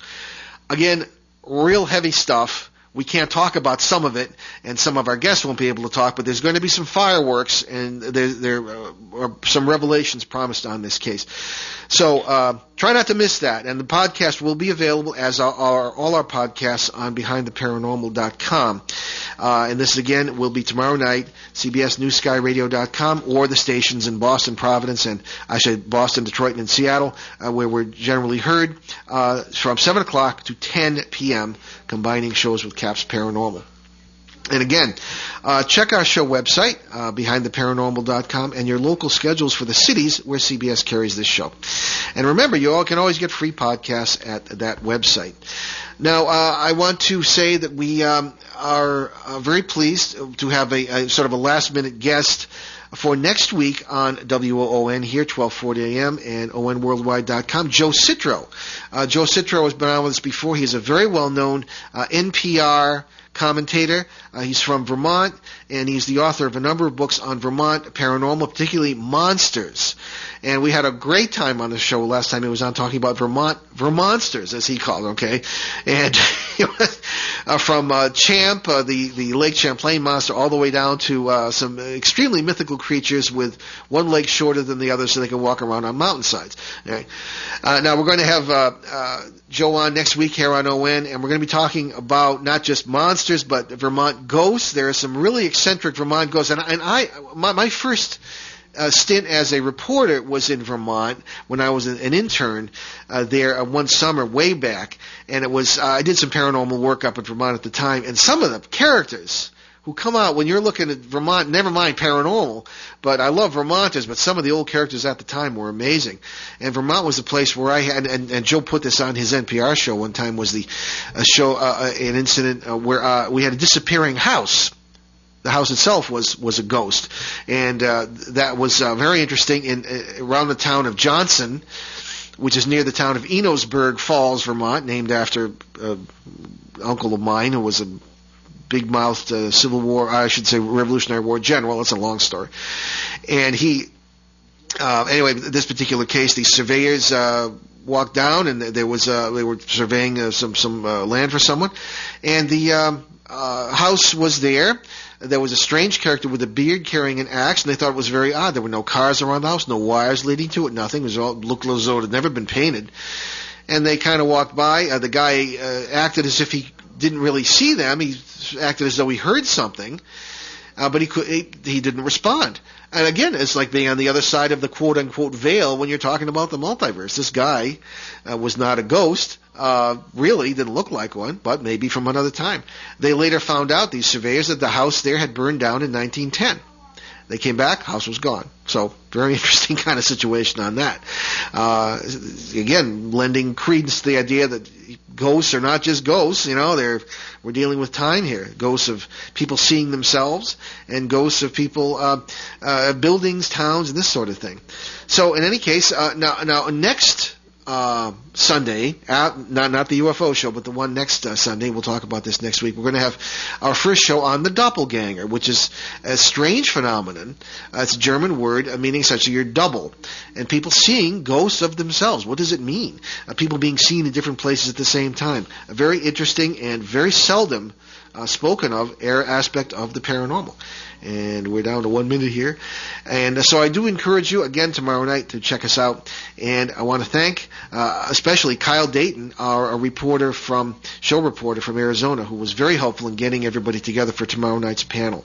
Again, real heavy stuff. We can't talk about some of it, and some of our guests won't be able to talk, but there's going to be some fireworks, and there are some revelations promised on this case. So try not to miss that. And the podcast will be available, as are all our podcasts, on BehindTheParanormal.com. And this, again, will be tomorrow night, CBSNewsSkyRadio.com, or the stations in Boston, Providence, and Boston, Detroit, and Seattle, where we're generally heard, from 7 o'clock to 10 p.m., combining shows with Caps Paranormal. And again, check our show website, BehindTheParanormal.com, and your local schedules for the cities where CBS carries this show. And remember, you all can always get free podcasts at that website. Now, I want to say that we are very pleased to have a sort of a last-minute guest for next week on WOON here, 1240 a.m. and ONWorldwide.com, Joe Citro. Joe Citro has been on with us before. He's a very well-known NPR commentator. He's from Vermont, and he's the author of a number of books on Vermont paranormal, particularly monsters. And we had a great time on the show last time he was on talking about Vermonsters, as he called it, okay? And from Champ, the Lake Champlain monster, all the way down to some extremely mythical creatures with one leg shorter than the other so they can walk around on mountainsides. All right. Now, we're going to have Joe on next week here on ON, and we're going to be talking about not just monsters, but Vermont ghosts. There are some really eccentric Vermont ghosts. And my first stint as a reporter was in Vermont when I was an intern there one summer way back, and it was I did some paranormal work up in Vermont at the time, and some of the characters who come out when you're looking at Vermont, never mind paranormal, but I love Vermonters, but some of the old characters at the time were amazing. And Vermont was a place where I had, and Joe put this on his NPR show one time, was the show, an incident where we had a disappearing house. The house itself was a ghost, and that was very interesting. Around the town of Johnson, which is near the town of Enosburg Falls, Vermont, named after an uncle of mine who was a big-mouthed Civil War, I should say Revolutionary War general. It's a long story. And anyway, this particular case, these surveyors walked down, and they were surveying some land for someone, and the house was there. There was a strange character with a beard carrying an axe, and they thought it was very odd. There were no cars around the house, no wires leading to it, nothing. It looked as though it had never been painted. And they kind of walked by. The guy acted as if he didn't really see them. He acted as though he heard something, but he didn't respond. And again, it's like being on the other side of the quote-unquote veil when you're talking about the multiverse. This guy was not a ghost. Really didn't look like one, but maybe from another time. They later found out, these surveyors, that the house there had burned down in 1910. They came back, house was gone. So very interesting kind of situation on that. Again, lending credence to the idea that ghosts are not just ghosts. We're dealing with time here. Ghosts of people seeing themselves, and ghosts of people, buildings, towns, and this sort of thing. So in any case, now next Sunday, not the UFO show, but the one next Sunday, we'll talk about this next week. We're going to have our first show on the doppelganger, which is a strange phenomenon. It's a German word meaning such as you're double, and people seeing ghosts of themselves. What does it mean? People being seen in different places at the same time. A very interesting and very seldom spoken of aspect of the paranormal. And we're down to 1 minute here. And so I do encourage you, again, tomorrow night to check us out. And I want to thank especially Kyle Dayton, our show reporter from Arizona, who was very helpful in getting everybody together for tomorrow night's panel.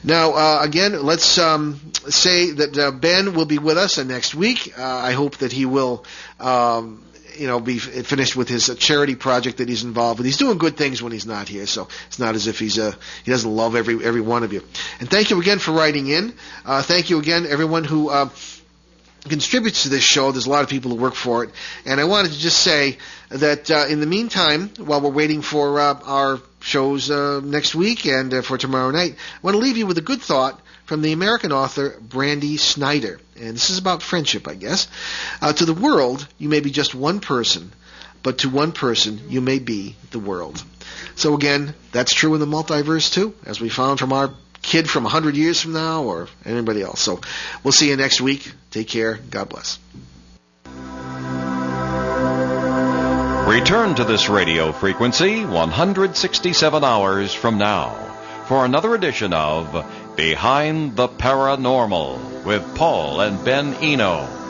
Now, again, let's say that Ben will be with us next week. I hope that he will be finished with his charity project that he's involved with. He's doing good things when he's not here, so it's not as if he doesn't love every one of you. And thank you again for writing in. Thank you again, everyone who contributes to this show. There's a lot of people who work for it. And I wanted to just say that in the meantime, while we're waiting for our shows next week and for tomorrow night, I want to leave you with a good thought from the American author Brandy Snyder. And this is about friendship, I guess. To the world, you may be just one person, but to one person, you may be the world. So again, that's true in the multiverse too, as we found from our kid from 100 years from now or anybody else. So we'll see you next week. Take care. God bless. Return to this radio frequency 167 hours from now for another edition of Behind the Paranormal with Paul and Ben Eno.